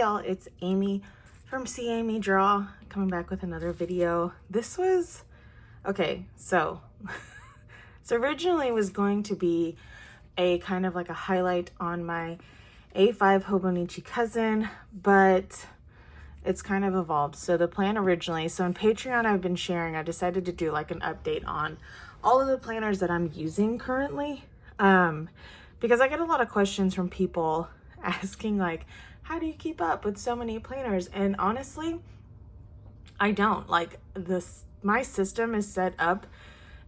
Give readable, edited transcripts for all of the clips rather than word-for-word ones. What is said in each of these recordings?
y'all, it's Amy from See Amy Draw, coming back with another video. This was, okay, so originally was going to be a kind of like a highlight on my A5 Hobonichi cousin, but it's kind of evolved. So the plan originally, so in Patreon I've been sharing, I decided to do like an update on all of the planners that I'm using currently, because I get a lot of questions from people asking like, how do you keep up with so many planners? And honestly, I don't. Like, my system is set up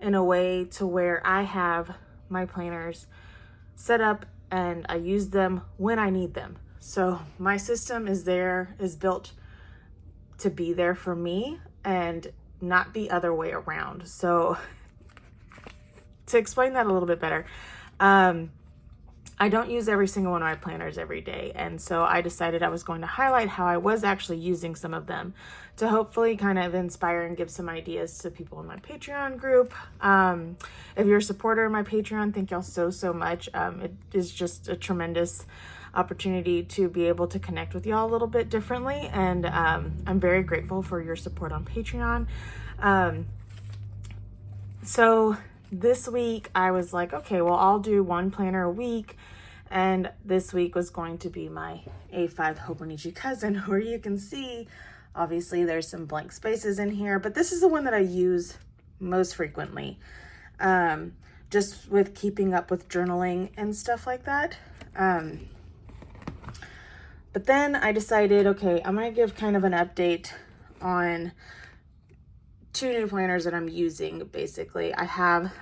in a way to where I have my planners set up and I use them when I need them. So my system is built to be there for me and not the other way around. So to explain that a little bit better, I don't use every single one of my planners every day. And so I decided I was going to highlight how I was actually using some of them to hopefully kind of inspire and give some ideas to people in my Patreon group. If you're a supporter of my Patreon, thank y'all so much. It is just a tremendous opportunity to be able to connect with y'all a little bit differently. And I'm very grateful for your support on Patreon. So this week I was like, okay, well, I'll do one planner a week. And this week was going to be my A5 Hobonichi cousin, where you can see, obviously there's some blank spaces in here, but this is the one that I use most frequently, just with keeping up with journaling and stuff like that. But then I decided, okay, I'm going to give kind of an update on two new planners that I'm using. Basically,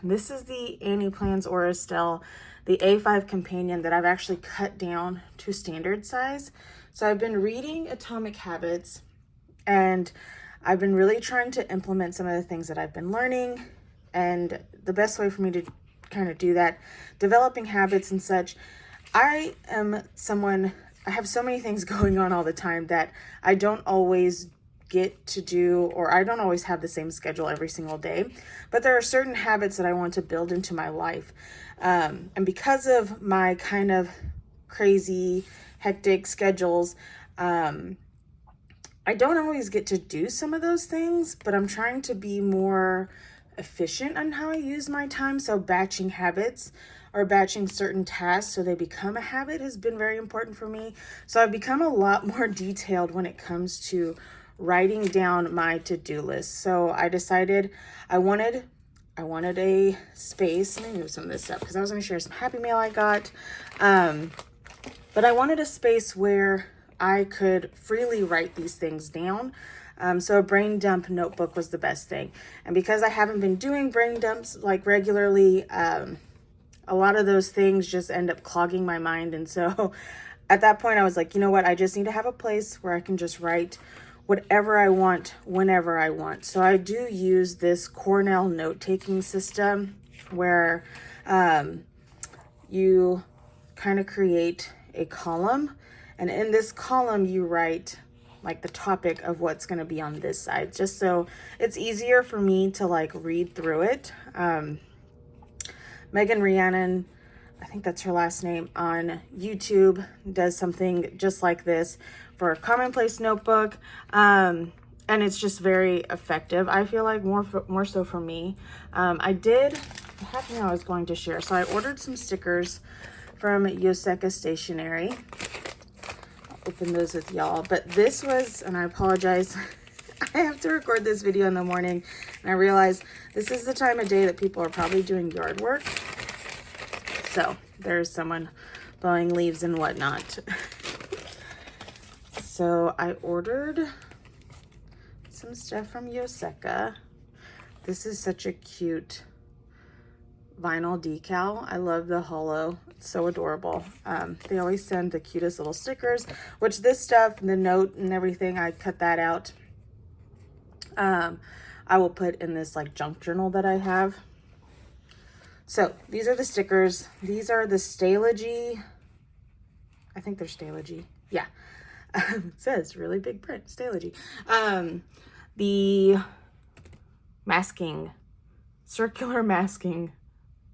this is the Annie Plans Aura Stell, the A5 companion that I've actually cut down to standard size. So I've been reading Atomic Habits and I've been really trying to implement some of the things that I've been learning. And the best way for me to kind of do that, developing habits and such, I have so many things going on all the time that I don't always get to do, or I don't always have the same schedule every single day, but there are certain habits that I want to build into my life. And because of my kind of crazy, hectic schedules, I don't always get to do some of those things, but I'm trying to be more efficient on how I use my time. So batching habits or batching certain tasks so they become a habit has been very important for me. So I've become a lot more detailed when it comes to writing down my to-do list. So I decided I wanted a space. Let me move some of this up because I was going to share some Happy Mail I got. But I wanted a space where I could freely write these things down. So a brain dump notebook was the best thing. And because I haven't been doing brain dumps like regularly, a lot of those things just end up clogging my mind. And so at that point I was like, you know what? I just need to have a place where I can just write whatever I want, whenever I want. So I do use this Cornell note-taking system where you kind of create a column, and in this column you write like the topic of what's going to be on this side, just so it's easier for me to like read through it. Megan Rhiannon, I think that's her last name, on YouTube does something just like this for a commonplace notebook. And it's just very effective. I feel like more so for me. I was going to share. So I ordered some stickers from Yoseka Stationery. I'll open those with y'all. But this was, and I apologize, I have to record this video in the morning. And I realize this is the time of day that people are probably doing yard work. So there's someone blowing leaves and whatnot. So I ordered some stuff from Yoseka. This is such a cute vinyl decal. I love the holo. It's so adorable. They always send the cutest little stickers, which this stuff, the note and everything, I cut that out. I will put in this like junk journal that I have. So these are the stickers. These are the Stalogy. I think they're Stalogy. Yeah. It says really big print, Stalogy. The masking, circular masking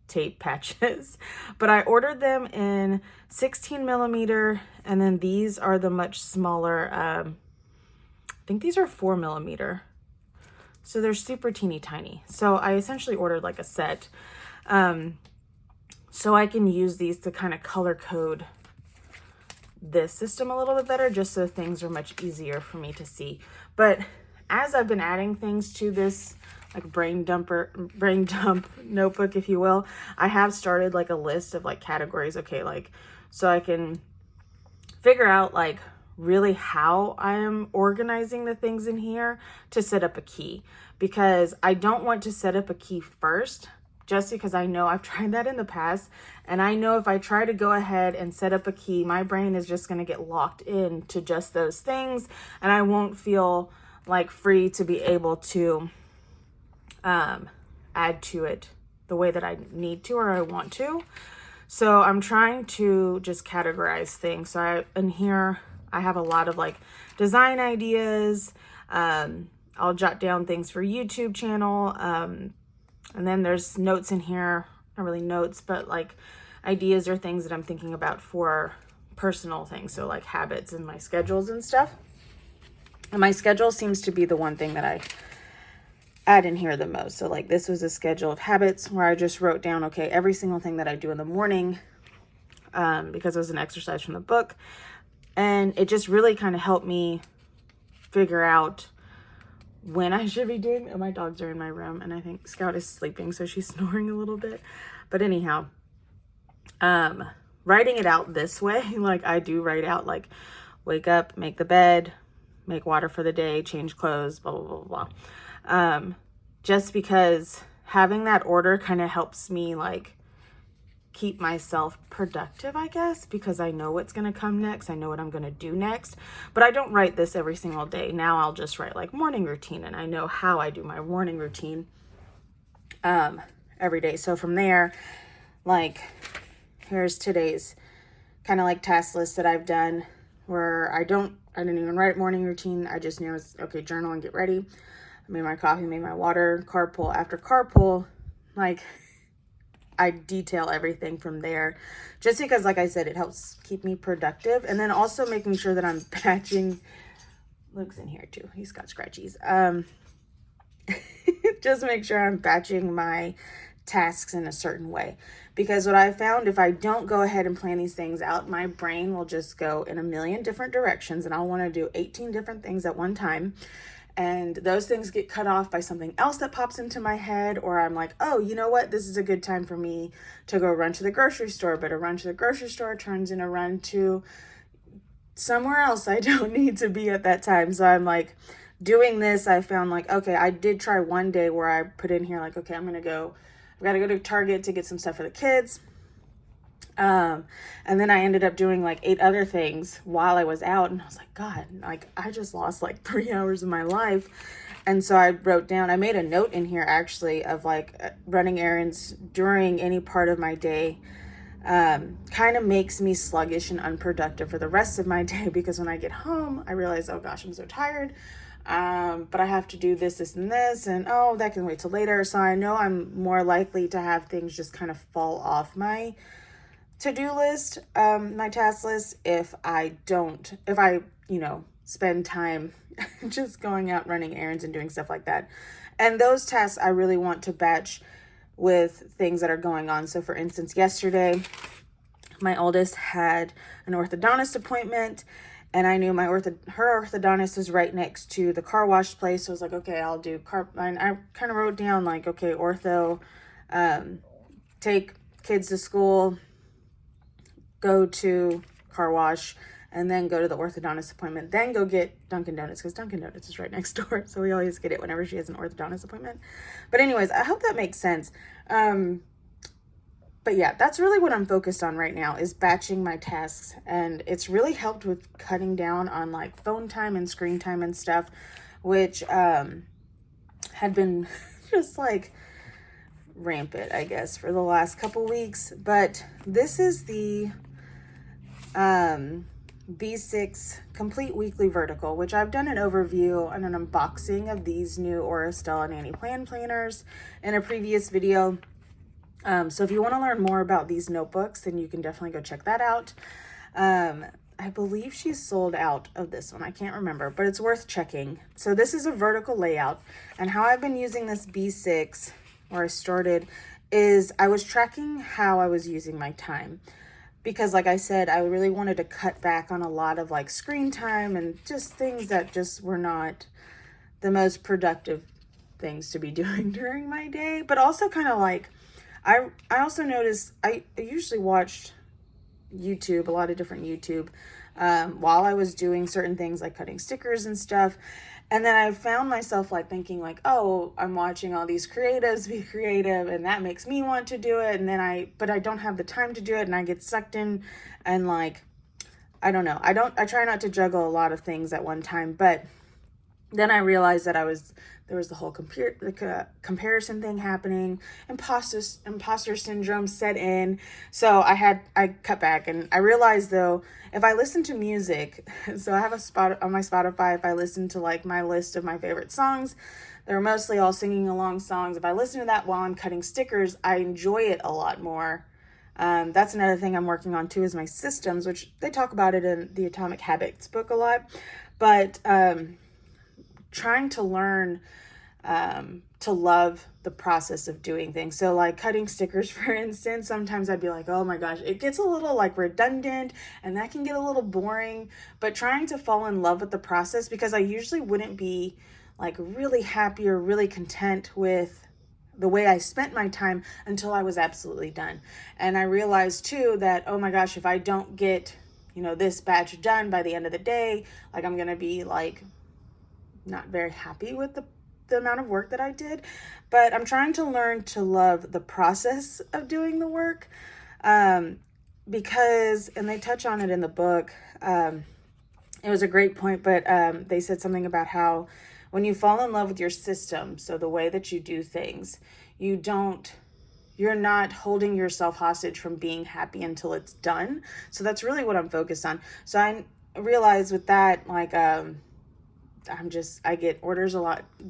tape patches, but I ordered them in 16 millimeter, and then these are the much smaller, I think these are 4 millimeter. So they're super teeny tiny. So I essentially ordered like a set. So I can use these to kind of color code this system a little bit better, just so things are much easier for me to see. But as I've been adding things to this like brain dump notebook, if you will, I have started like a list of like categories. Okay, like, so I can figure out like really how I am organizing the things in here to set up a key, because I don't want to set up a key first, just because I know I've tried that in the past, and I know if I try to go ahead and set up a key, my brain is just going to get locked in to just those things, and I won't feel like free to be able to add to it the way that I need to or I want to. So I'm trying to just categorize things. So in here I have a lot of like design ideas. I'll jot down things for YouTube channel. And then there's notes in here, not really notes, but like ideas or things that I'm thinking about for personal things. So like habits and my schedules and stuff. And my schedule seems to be the one thing that I add in here the most. So like this was a schedule of habits where I just wrote down, okay, every single thing that I do in the morning, because it was an exercise from the book. And it just really kind of helped me figure out when I should be doing. Oh, my dogs are in my room, and I think Scout is sleeping, so she's snoring a little bit. But anyhow, writing it out this way, like I do write out like wake up, make the bed, make water for the day, change clothes, blah, blah, blah, blah. Just because having that order kind of helps me like keep myself productive, I guess, because I know what's going to come next. I know what I'm going to do next, but I don't write this every single day. Now I'll just write like morning routine, and I know how I do my morning routine every day. So from there, like here's today's kind of like task list that I've done, where I didn't even write morning routine. I just knew it's okay, journal and get ready. I made my coffee, made my water, carpool. After carpool, like I detail everything from there, just because, like I said, it helps keep me productive. And then also making sure that I'm batching. Luke's in here too. He's got scratchies. Just make sure I'm batching my tasks in a certain way, because what I found, if I don't go ahead and plan these things out, my brain will just go in a million different directions, and I'll want to do 18 different things at one time. And those things get cut off by something else that pops into my head, or I'm like, oh, you know what? This is a good time for me to go run to the grocery store, but a run to the grocery store turns into a run to somewhere else I don't need to be at that time. So I'm like doing this. I found like, okay, I did try one day where I put in here like, okay, I've got to go to Target to get some stuff for the kids. And then I ended up doing like 8 other things while I was out, and I was like, God, like I just lost like 3 hours of my life. And so I made a note in here actually of like running errands during any part of my day, kind of makes me sluggish and unproductive for the rest of my day, because when I get home, I realize, oh gosh, I'm so tired. But I have to do this, and this, and oh, that can wait till later. So I know I'm more likely to have things just kind of fall off my to-do list, my task list, if I, spend time just going out running errands and doing stuff like that. And those tasks I really want to batch with things that are going on. So for instance, yesterday, my oldest had an orthodontist appointment, and I knew her orthodontist was right next to the car wash place. So I was like, okay, I'll do and I kind of wrote down like, okay, ortho, take kids to school, go to car wash, and then go to the orthodontist appointment, then go get Dunkin' Donuts, because Dunkin' Donuts is right next door. So we always get it whenever she has an orthodontist appointment. But anyways, I hope that makes sense. But yeah, that's really what I'm focused on right now, is batching my tasks. And it's really helped with cutting down on like phone time and screen time and stuff, which had been just like rampant, I guess, for the last couple weeks. But this is the B6 Complete Weekly Vertical, which I've done an overview and an unboxing of these new Aura Stella Nanny Plan planners in a previous video. So if you want to learn more about these notebooks, then you can definitely go check that out. I believe she's sold out of this one. I can't remember, but it's worth checking. So this is a vertical layout, and how I've been using this B6, where I started, is I was tracking how I was using my time. Because like I said, I really wanted to cut back on a lot of like screen time and just things that just were not the most productive things to be doing during my day. But also kind of like, I also noticed I usually watched YouTube, a lot of different YouTube, while I was doing certain things like cutting stickers and stuff. And then I found myself like thinking like, oh, I'm watching all these creatives be creative and that makes me want to do it. And then but I don't have the time to do it, and I get sucked in, and like, I don't know. I try not to juggle a lot of things at one time, but then I realized that there was the whole comparison thing happening. Imposter syndrome set in. So I cut back, and I realized though, if I listen to music, so I have a spot on my Spotify, if I listen to like my list of my favorite songs, they're mostly all singing along songs. If I listen to that while I'm cutting stickers, I enjoy it a lot more. That's another thing I'm working on too, is my systems, which they talk about it in the Atomic Habits book a lot. But trying to learn to love the process of doing things. So like cutting stickers, for instance, sometimes I'd be like, oh my gosh, it gets a little like redundant and that can get a little boring, but trying to fall in love with the process, because I usually wouldn't be like really happy or really content with the way I spent my time until I was absolutely done. And I realized too that, oh my gosh, if I don't get, this batch done by the end of the day, like I'm going to be like not very happy with the amount of work that I did. But I'm trying to learn to love the process of doing the work, because, and they touch on it in the book, it was a great point, but they said something about how when you fall in love with your system, so the way that you do things, you're not holding yourself hostage from being happy until it's done. So that's really what I'm focused on. So I realized with that, like, I get orders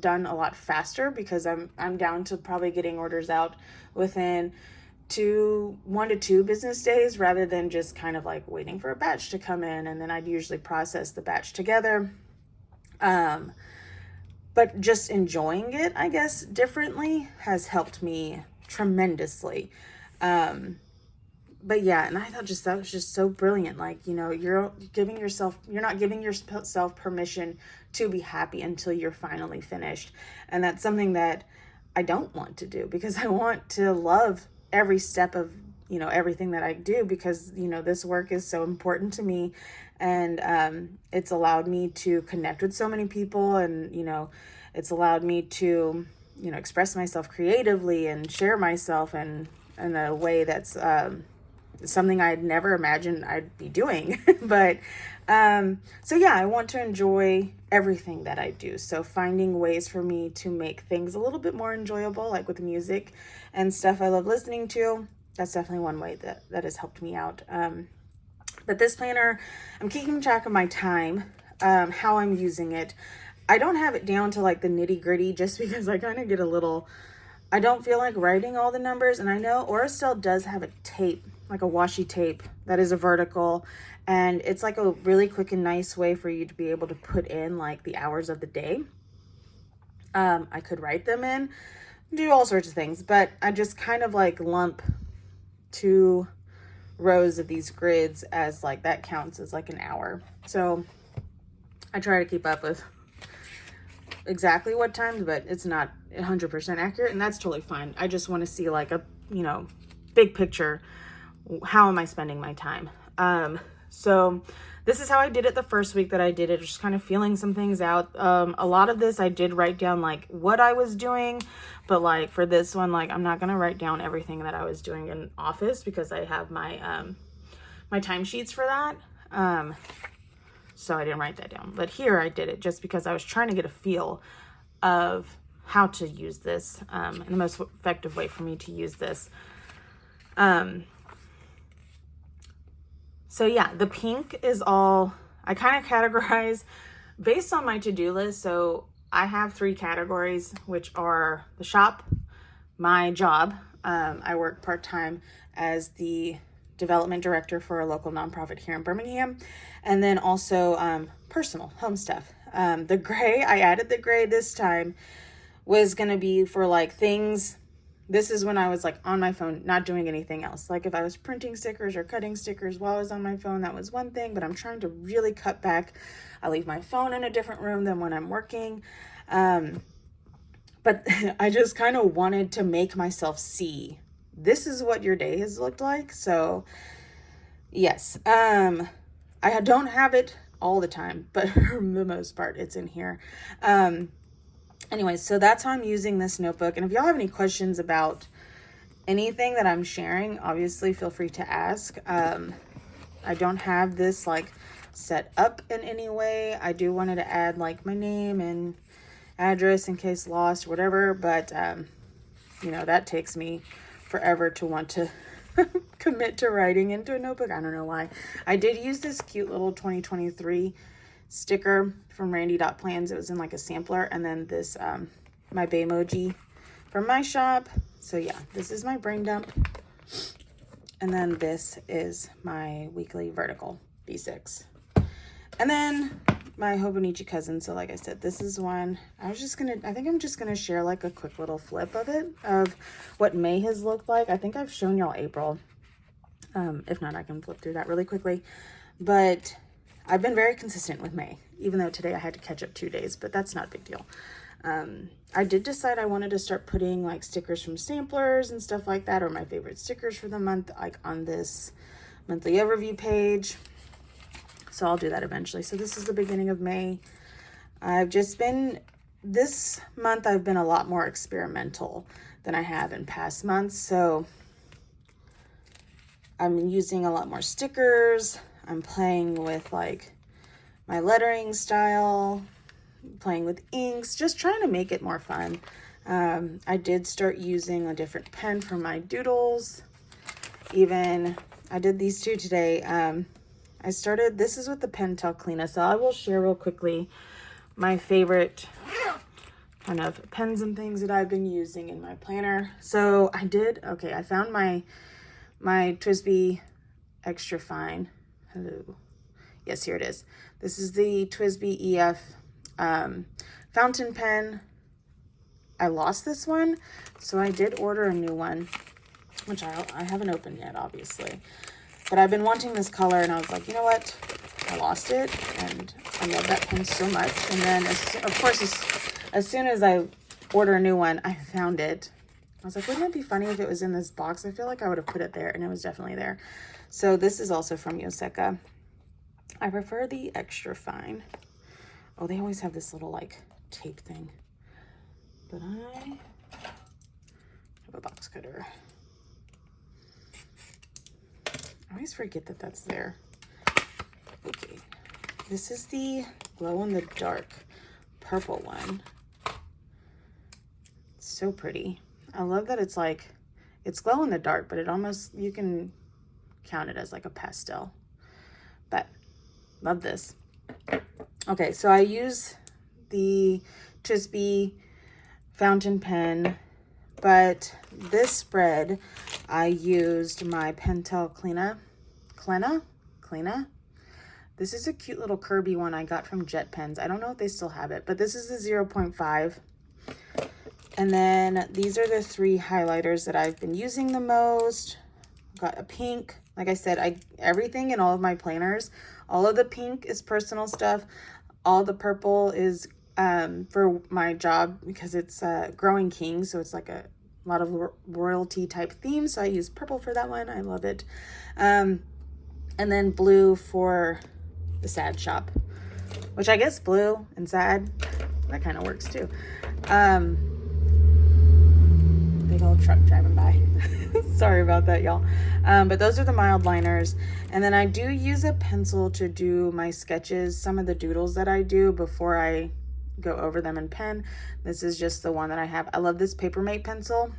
done a lot faster, because I'm down to probably getting orders out within 1 to 2 business days, rather than just kind of like waiting for a batch to come in, and then I'd usually process the batch together. But just enjoying it, I guess, differently has helped me tremendously. But yeah, and I thought that was just so brilliant. Like, you're not giving yourself permission to be happy until you're finally finished. And that's something that I don't want to do, because I want to love every step of, everything that I do, because, this work is so important to me. And it's allowed me to connect with so many people, and, it's allowed me to, express myself creatively and share myself in a way that's something I'd never imagined I'd be doing. But so yeah, I want to enjoy everything that I do. So finding ways for me to make things a little bit more enjoyable, like with music and stuff I love listening to, that's definitely one way that has helped me out. But this planner, I'm keeping track of my time, how I'm using it. I don't have it down to like the nitty gritty, just because I kind of I don't feel like writing all the numbers. And I know Oristel does have a tape, like a washi tape, that is a vertical, and it's like a really quick and nice way for you to be able to put in like the hours of the day. I could write them in, do all sorts of things, but I just kind of like lump 2 rows of these grids as like, that counts as like an hour. So I try to keep up with exactly what times, but it's not 100% accurate, and that's totally fine. I just want to see like a, big picture. How am I spending my time? So this is how I did it the first week that I did it, just kind of feeling some things out. A lot of this I did write down like what I was doing, but like for this one, like I'm not going to write down everything that I was doing in Office, because I have my, my timesheets for that. So I didn't write that down, but here I did it just because I was trying to get a feel of how to use this, and the most effective way for me to use this. So yeah, the pink is all, I kind of categorize based on my to-do list. So I have 3 categories, which are the shop, my job, I work part-time as the development director for a local nonprofit here in Birmingham, and then also personal home stuff. The gray, I added the gray this time, was going to be for like things. This is when I was like on my phone, not doing anything else. Like if I was printing stickers or cutting stickers while I was on my phone, that was one thing, but I'm trying to really cut back. I leave my phone in a different room than when I'm working. But I just kind of wanted to make myself see, this is what your day has looked like. So yes, I don't have it all the time, but for the most part, it's in here. Anyways, so that's how I'm using this notebook. And if y'all have any questions about anything that I'm sharing, obviously feel free to ask. I don't have this like set up in any way. I do wanted to add like my name and address in case lost, whatever. But, you know, that takes me forever to want to commit to writing into a notebook. I don't know why. I did use this cute little 2023 sticker from Randy.plans. It was in like a sampler, and then this my Baymoji from my shop. So yeah, this is my brain dump, and then this is my weekly vertical B6, and then my Hobonichi cousin. So like I said, this is one I think I'm just gonna share like a quick little flip of it, of what May has looked like. I think I've shown y'all April. If not, I can flip through that really quickly, but I've been very consistent with May, even though today I had to catch up 2 days, but that's not a big deal. I did decide I wanted to start putting like stickers from samplers and stuff like that, or my favorite stickers for the month, like on this monthly overview page. So I'll do that eventually. So this is the beginning of May. This month I've been a lot more experimental than I have in past months. So I'm using a lot more stickers. I'm playing with like my lettering style, playing with inks, just trying to make it more fun. I did start using a different pen for my doodles. Even I did these two today. This is with the Pentel Cleaner. So I will share real quickly my favorite kind of pens and things that I've been using in my planner. So I found my TWSBI Extra Fine. Hello. Yes, here it is. This is the TWSBI EF fountain pen. I lost this one, so I did order a new one, which I haven't opened yet, obviously. But I've been wanting this color, and I was like, you know what? I lost it, and I love that pen so much. And then, as soon as I order a new one, I found it. I was like, wouldn't it be funny if it was in this box? I feel like I would have put it there, and it was definitely there. So this is also from Yoseka. I prefer the Extra Fine. Oh, they always have this little like tape thing. But I have a box cutter. I always forget that that's there. Okay, this is the glow-in-the-dark purple one. It's so pretty. I love that it's like, it's glow-in-the-dark, but it almost, you can count it as like a pastel. But love this. Okay, so I use the TWSBI fountain pen, but this spread I used my Pentel Cleaner. This is a cute little Kirby one I got from Jet Pens. I don't know if they still have it, but this is the 0.5. And then these are the 3 highlighters that I've been using the most. Got a pink. Like I said, everything in all of my planners, all of the pink is personal stuff. All the purple is for my job, because it's Growing King, so it's like a lot of royalty type themes. So I use purple for that one. I love it. And then blue for the sad shop, which I guess blue and sad, that kind of works too. Big old truck driving by. Sorry about that, y'all. But those are the mild liners. And then I do use a pencil to do my sketches, some of the doodles that I do before I go over them in pen. This is just the one that I have. I love this Papermate pencil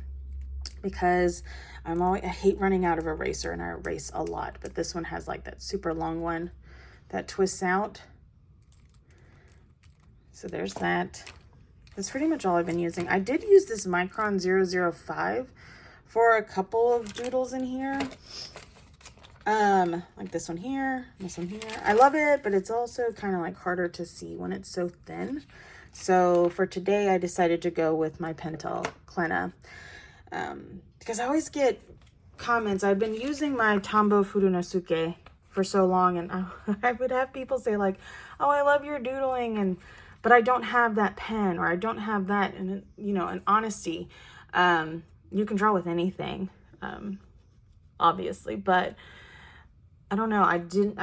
because I hate running out of eraser, and I erase a lot. But this one has like that super long one that twists out. So there's that. That's pretty much all I've been using. I did use this Micron 005 for a couple of doodles in here. Like this one here, this one here. I love it, but it's also kind of like harder to see when it's so thin. So for today, I decided to go with my Pentel Klena, because I always get comments. I've been using my Tombow Furunosuke for so long, and I would have people say like, oh, I love your doodling, but I don't have that pen, or I don't have that, and you know, an honesty. You can draw with anything, obviously, but I don't know. I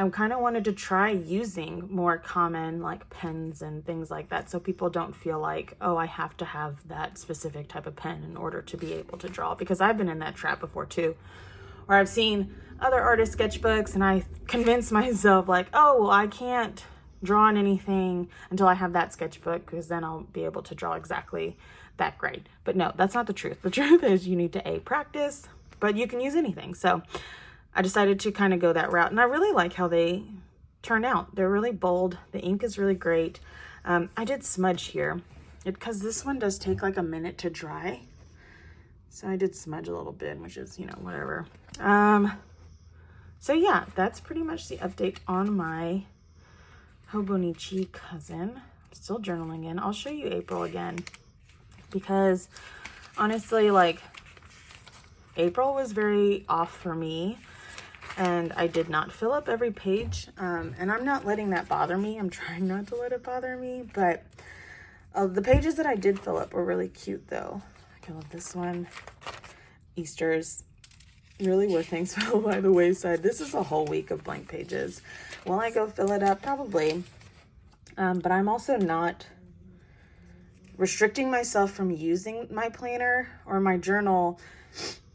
kind of wanted to try using more common like pens and things like that, so people don't feel like, oh, I have to have that specific type of pen in order to be able to draw, because I've been in that trap before too, where I've seen other artist sketchbooks and I convince myself like, oh, well, I can't draw on anything until I have that sketchbook, because then I'll be able to draw exactly that great. But no, that's not the truth. The truth is you need to practice, but you can use anything. So I decided to kind of go that route, and I really like how they turn out. They're really bold. The ink is really great. I did smudge here because this one does take like a minute to dry. So I did smudge a little bit, which is, you know, whatever. So yeah, that's pretty much the update on my Hobonichi cousin. I'm still journaling in. I'll show you April again, because honestly, like, April was very off for me, and I did not fill up every page, and I'm not letting that bother me. I'm trying not to let it bother me, but the pages that I did fill up were really cute though. I love this one. Easter's. Really where things fell by the wayside. This is a whole week of blank pages. Will I go fill it up? Probably. But I'm also not restricting myself from using my planner or my journal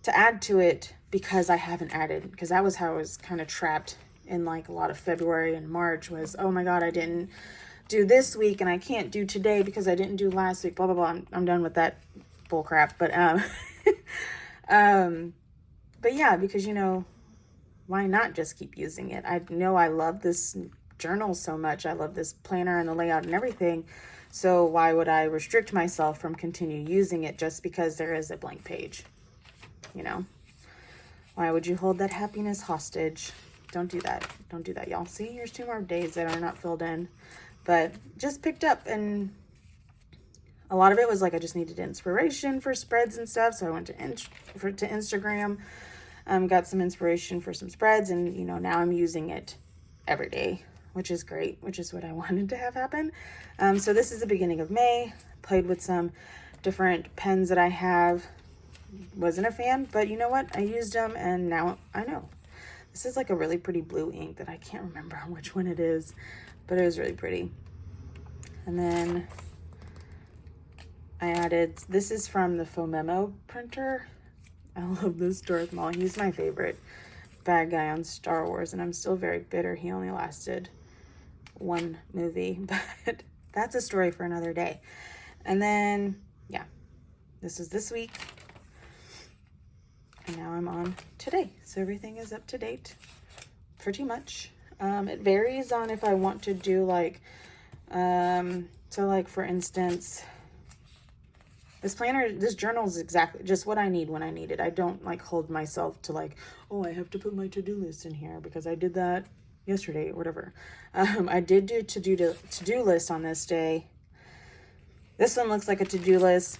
to add to it because I haven't added, because that was how I was kind of trapped in like a lot of February and March was, oh my God, I didn't do this week and I can't do today because I didn't do last week, blah, blah, blah. I'm done with that bull crap. But, but yeah, because, you know, why not just keep using it? I know I love this journal so much. I love this planner and the layout and everything. So why would I restrict myself from continue using it just because there is a blank page? You know, why would you hold that happiness hostage? Don't do that. Don't do that, y'all. See, here's 2 more days that are not filled in, but just picked up, and a lot of it was like I just needed inspiration for spreads and stuff. So I went to Instagram, got some inspiration for some spreads, and you know, now I'm using it every day, which is great, which is what I wanted to have happen. So this is the beginning of May. Played with some different pens that I have. Wasn't a fan, but you know what? I used them, and now I know. This is like a really pretty blue ink that I can't remember which one it is, but it was really pretty. And then I added, this is from the Fomemo printer. I love this Darth Maul. He's my favorite bad guy on Star Wars, and I'm still very bitter he only lasted 1 movie, but that's a story for another day. And then, yeah, this is this week. And now I'm on today. So everything is up to date pretty much. It varies on if I want to do like, so like for instance, this planner, this journal is exactly just what I need when I need it. I don't like hold myself to like, oh, I have to put my to-do list in here because I did that yesterday or whatever. I did do to-do list on this day. This one looks like a to-do list.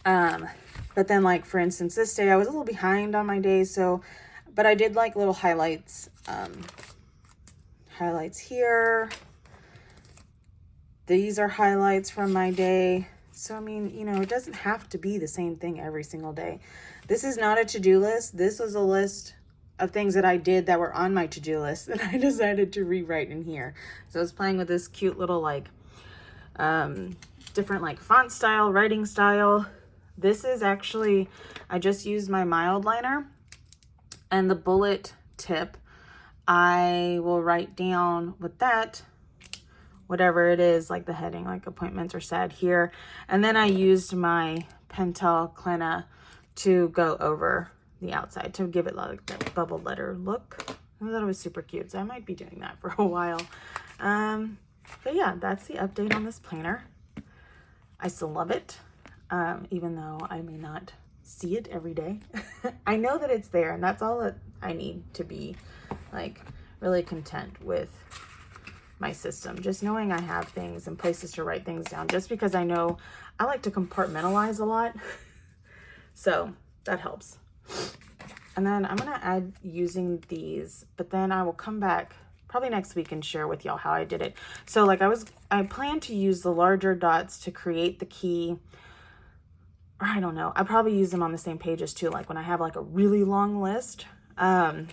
But then like, for instance, this day I was a little behind on my days. So, but I did like little highlights, highlights here. These are highlights from my day. So, I mean, you know, it doesn't have to be the same thing every single day. This is not a to-do list. This was a list of things that I did that were on my to-do list that I decided to rewrite in here. So I was playing with this cute little like, different like font style, writing style. This is actually, I just used my mild liner, and the bullet tip, I will write down with that, whatever it is, like the heading, like appointments are sad here. And then I used my Pentel Klena to go over the outside to give it like that bubble letter look. I thought it was super cute, so I might be doing that for a while. But yeah, that's the update on this planner. I still love it. Even though I may not see it every day. I know that it's there, and that's all that I need to be like really content with my system. Just knowing I have things and places to write things down, just because I know I like to compartmentalize a lot. So that helps. And then I'm gonna add using these, but then I will come back probably next week and share with y'all how I did it. So like I plan to use the larger dots to create the key. Or I don't know, I probably use them on the same pages too, like when I have like a really long list. And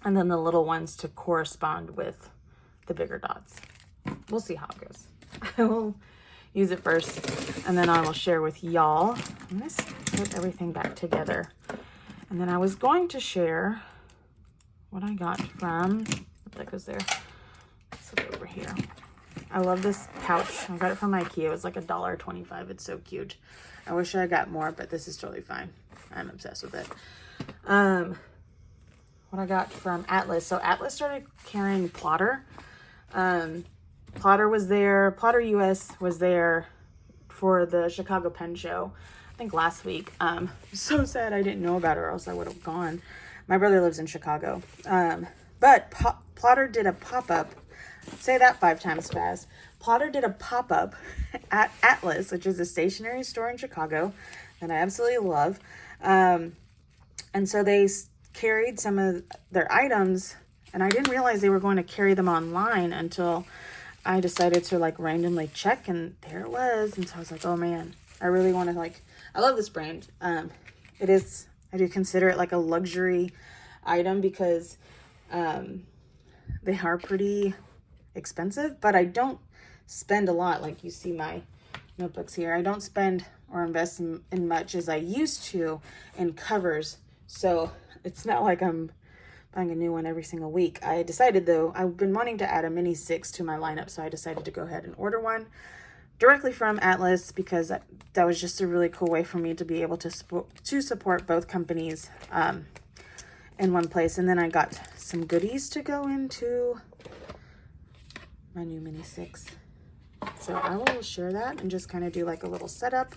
then the little ones to correspond with the bigger dots. We'll see how it goes. I will use it first, and then I will share with y'all. I'm gonna put everything back together. And then I was going to share what I got from, that goes there. Let's look over here. I love this pouch. I got it from IKEA. It was like $1.25. It's so cute. I wish I got more, but this is totally fine. I'm obsessed with it. What I got from Atlas. So Atlas started carrying Plotter. Plotter was there. Plotter US was there for the Chicago Pen Show, I think last week. So sad I didn't know about it, or else I would have gone. My brother lives in Chicago. But Plotter did a pop-up. Say that 5 times fast. Plotter did a pop-up at Atlas, which is a stationery store in Chicago that I absolutely love. And so they carried some of their items, and I didn't realize they were going to carry them online until I decided to like randomly check, and there it was. And so I was like, oh man, I really want to like, I love this brand. It is, I do consider it like a luxury item because they are pretty expensive, but I don't spend a lot. Like you see my notebooks here. I don't spend or invest in much as I used to in covers. So it's not like I'm buying a new one every single week. I decided though, I've been wanting to add a mini 6 to my lineup. So I decided to go ahead and order one directly from Atlas because that was just a really cool way for me to be able to support both companies in one place. And then I got some goodies to go into my new mini 6. So I will share that and just kind of do like a little setup.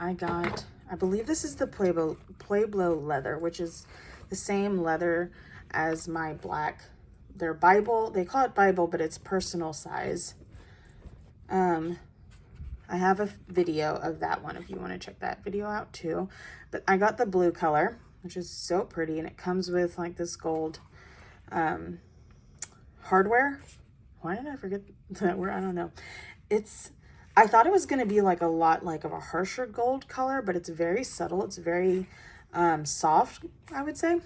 I believe this is the Pueblo leather, which is the same leather as my black, their Bible. They call it Bible, but it's personal size. I have a video of that one if you want to check that video out too. But I got the blue color, which is so pretty, and it comes with like this gold hardware. Why did I forget that word? I don't know. I thought it was going to be like a lot like of a harsher gold color, but it's very subtle. It's very soft, I would say.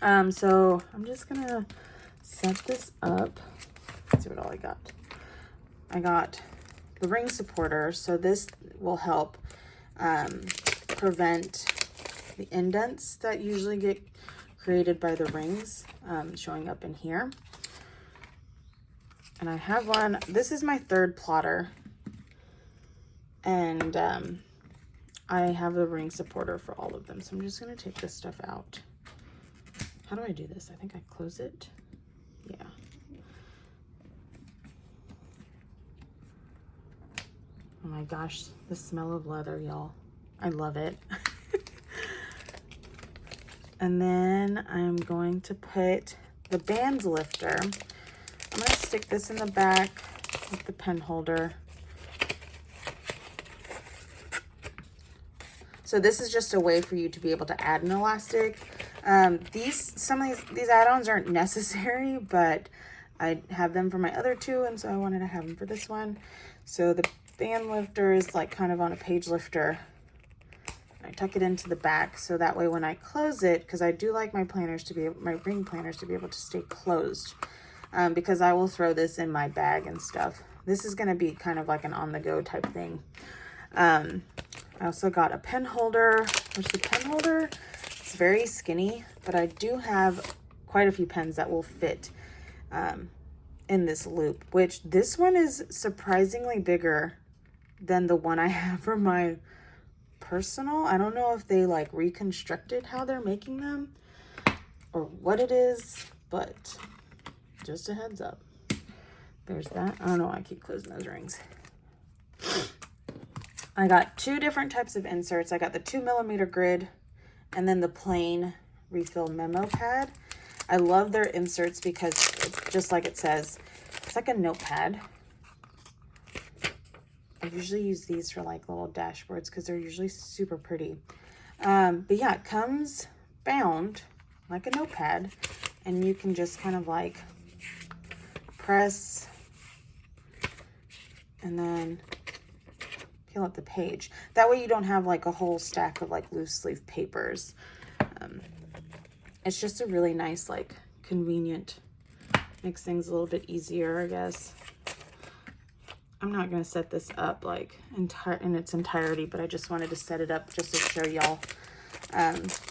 So I'm just going to set this up. Let's see what all I got. I got the ring supporter. So this will help prevent the indents that usually get created by the rings showing up in here. And I have one, this is my third plotter. And I have a ring supporter for all of them. So I'm just gonna take this stuff out. How do I do this? I think I close it. Yeah. Oh my gosh, the smell of leather, y'all. I love it. And then I'm going to put the band lifter. I'm going to stick this in the back with the pen holder. So this is just a way for you to be able to add an elastic. Some of these add-ons aren't necessary, but I have them for my other two, and so I wanted to have them for this one. So the band lifter is like kind of on a page lifter. I tuck it into the back so that way when I close it, because I do like my planners to be, my ring planners to be able to stay closed, because I will throw this in my bag and stuff. This is going to be kind of like an on-the-go type thing. I also got a pen holder, which the pen holder is very skinny, but I do have quite a few pens that will fit in this loop, which this one is surprisingly bigger than the one I have for my personal. I don't know if they like reconstructed how they're making them or what it is, but just a heads up. There's that. I don't know why I keep closing those rings. I got two different types of inserts. I got the 2mm grid and then the plain refill memo pad. I love their inserts because it's just like it says, it's like a notepad. I usually use these for like little dashboards because they're usually super pretty. But yeah, it comes bound like a notepad, and you can just kind of like press and then peel up the page. That way you don't have like a whole stack of like loose leaf papers. It's just a really nice, like convenient, makes things a little bit easier, I guess. I'm not going to set this up like in its entirety, but I just wanted to set it up just to show y'all,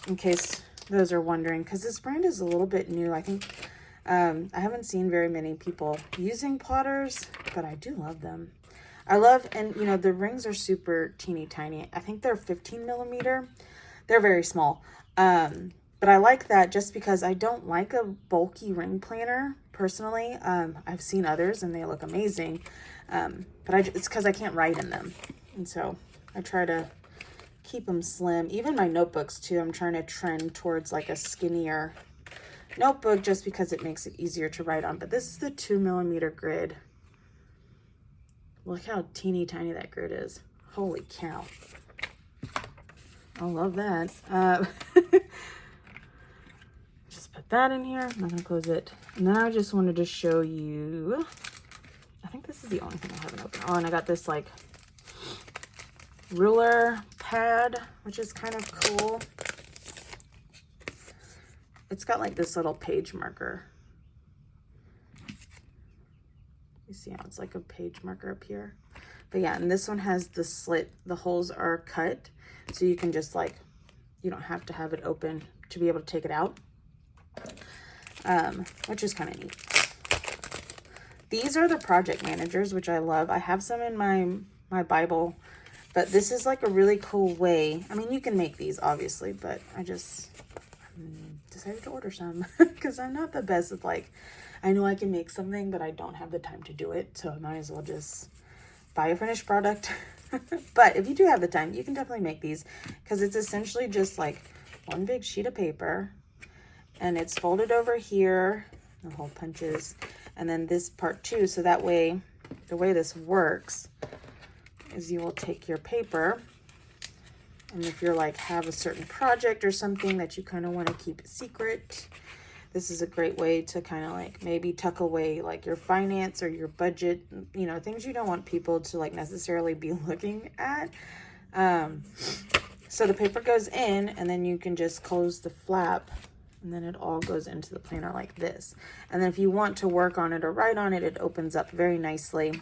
in case those are wondering, because this brand is a little bit new. I think I haven't seen very many people using plotters, but I do love them. I love, and you know, the rings are super teeny tiny. I think they're 15mm. They're very small. But I like that just because I don't like a bulky ring planner personally. I've seen others and they look amazing. But it's because I can't write in them. And so I try to keep them slim. Even my notebooks too, I'm trying to trend towards like a skinnier notebook just because it makes it easier to write on. But this is the 2mm grid. Look how teeny tiny that grid is. Holy cow. I love that. Just put that in here. I'm not going to close it. And then I just wanted to show you, I think this is the only thing I haven't opened. Oh, and I got this like ruler pad, which is kind of cool. It's got like this little page marker. You see how it's like a page marker up here? But yeah, and this one has the slit. The holes are cut, so you can just like, you don't have to have it open to be able to take it out, which is kind of neat. These are the project managers, which I love. I have some in my Bible, but this is like a really cool way. I mean, you can make these obviously, but I just decided to order some because I'm not the best with like, I know I can make something, but I don't have the time to do it. So I might as well just buy a finished product. But if you do have the time, you can definitely make these because it's essentially just like one big sheet of paper and it's folded over here, the hole punches, and then this part too. So that way, the way this works is you will take your paper, and if you're like have a certain project or something that you kind of want to keep a secret, this is a great way to kind of like maybe tuck away like your finance or your budget, you know, things you don't want people to like necessarily be looking at. So the paper goes in and then you can just close the flap and then it all goes into the planner like this. And then if you want to work on it or write on it, it opens up very nicely.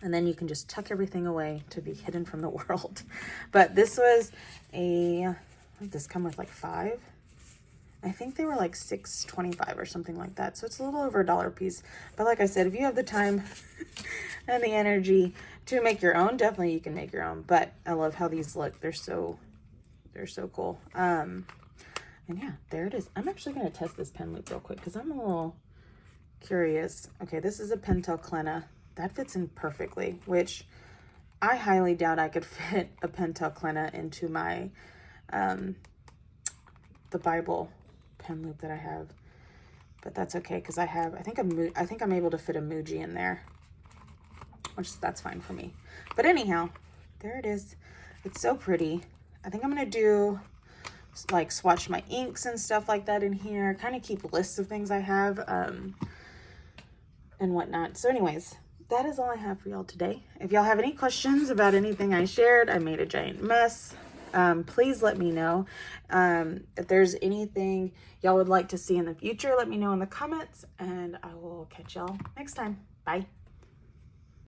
And then you can just tuck everything away to be hidden from the world. But this was did this come with like 5? I think they were like $6.25 or something like that. So it's a little over $1 a piece. But like I said, if you have the time and the energy to make your own, definitely you can make your own. But I love how these look. They're so cool. And yeah, there it is. I'm actually going to test this pen loop real quick because I'm a little curious. Okay, this is a Pentel Clenna. That fits in perfectly, which I highly doubt I could fit a Pentel Clenna into my the Bible pen loop that I have, but that's okay because I think I'm able to fit a Muji in there, which that's fine for me. But anyhow, there it is. It's so pretty. I think I'm gonna do like swatch my inks and stuff like that in here, kind of keep lists of things I have and whatnot. So anyways, that is all I have for y'all today. If y'all have any questions about anything I shared, I made a giant mess. Please let me know. If there's anything y'all would like to see in the future, let me know in the comments, and I will catch y'all next time. Bye.